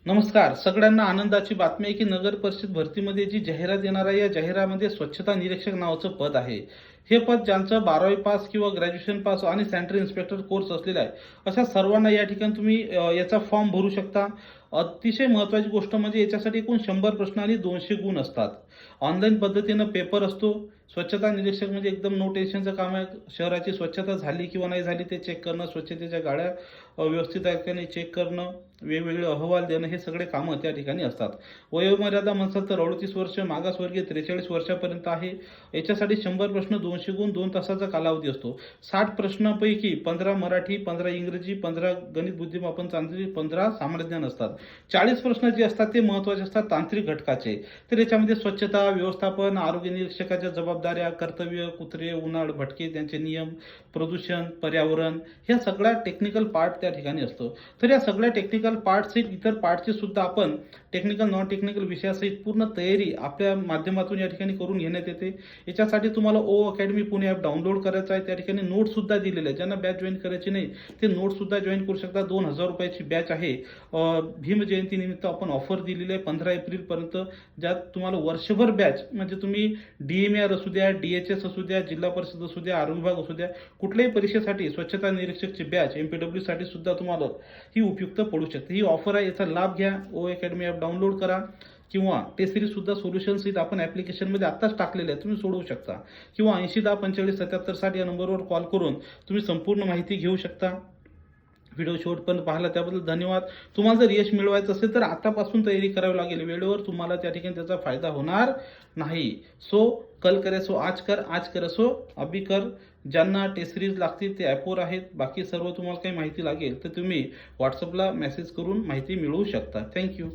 नमस्कार. सगळ्यांना आनंदाची बातमी आहे की नगर परिषद भरतीमध्ये जी जाहिरात येणार आहे, या जाहिरातीमध्ये स्वच्छता निरीक्षक नावाचं पद आहे. हे पद ज्यांचं 12वी पास किंवा ग्रॅज्युएशन पास आणि सॅनिटरी इन्स्पेक्टर कोर्स असलेला आहे, अशा सर्वांना या ठिकाणी तुम्ही याचा फॉर्म भरू शकता. अतिशय महत्त्वाची गोष्ट म्हणजे याच्यासाठी एकूण 100 प्रश्न आणि 200 गुण असतात. ऑनलाईन पद्धतीनं पेपर असतो. स्वच्छता निरीक्षक म्हणजे एकदम नो टेन्शनचं काम आहे. शहराची स्वच्छता झाली किंवा नाही झाली ते चेक करणं, स्वच्छतेच्या गाड्या व्यवस्थित आहेत का नाही चेक करणं, वेगवेगळे अहवाल देणं, हे सगळे कामं त्या ठिकाणी असतात. वयोमर्यादा म्हणसाल तर 38 वर्ष, मागासवर्गीय 43 वर्षापर्यंत आहे. याच्यासाठी 100 प्रश्न, 200 गुण, 2 तासाचा कालावधी असतो. 60 प्रश्नांपैकी 15 मराठी, 15 इंग्रजी, 15 गणित बुद्धिमापन चाचणी, 15 सामान्य ज्ञान असतात. 40 प्रश्न जे असतात ते महत्त्वाचे असतात तांत्रिक घटकाचे. तर याच्यामध्ये स्वच्छता, व्यवस्थापन, आरोग्य निरीक्षकाच्या जबाबदाऱ्या, कर्तव्य, कुत्रे, उन्हाळ, भटके, त्यांचे नियम, प्रदूषण, पर्यावरण, ह्या सगळ्या टेक्निकल पार्ट त्या ठिकाणी असतो. तर या सगळ्या टेक्निकल पार्टसहित इतर पार्टची सुद्धा आपण टेक्निकल नॉन टेक्निकल विषयासहित पूर्ण तयारी आपल्या माध्यमातून या ठिकाणी करून घेण्यात येते. याच्यासाठी तुम्हाला O academy Pune app download करायचं आहे. त्या ठिकाणी नोट्ससुद्धा दिलेले आहे. ज्यांना बॅच जॉईन करायची नाही ते नोट्ससुद्धा जॉईन करू शकता. 2000 रुपयाची बॅच आहे. भीम जयंतीनिमित्त आपण ऑफर दिलेली आहे 15 एप्रिलपर्यंत, ज्यात तुम्हाला वर्षभर बॅच म्हणजे तुम्ही DMAR असू द्या, DHS असू द्या, जिल्हा परिषद असू द्या, आरोग्य विभाग असू द्या, कुठल्याही परीक्षेसाठी स्वच्छता निरीक्षकची बॅच MPW साठी सुद्धा तुम्हाला ही उपयुक्त पडू शकते. ही ऑफर आहे, याचा लाभ घ्या. ओ अकॅडमी ॲप डाउनलोड करा किंवा टेस्ट सिरीज सुद्धा सोल्युशन्स आपण ॲप्लिकेशनमध्ये आत्ताच टाकलेले आहे, तुम्ही सोडवू शकता. किंवा 80 10 45 77 या नंबरवर कॉल करून तुम्ही संपूर्ण माहिती घेऊ शकता. व्हिडिओ शेवटपर्यंत पाहिला त्याबद्दल धन्यवाद. तुम्हाला जर यश मिळवायचं असेल तर आतापासून तयारी करावी लागेल. वेळेवर तुम्हाला त्या ठिकाणी त्याचा फायदा होणार नाही. सो कल करे सो आज कर, आज करे सो अभी कर. ज्यांना टेस्ट सिरीज लागतील ते ॲपवर आहेत. बाकी सर्व तुम्हाला काही माहिती लागेल तर तुम्ही व्हॉट्सअपला मेसेज करून माहिती मिळवू शकता. थँक्यू.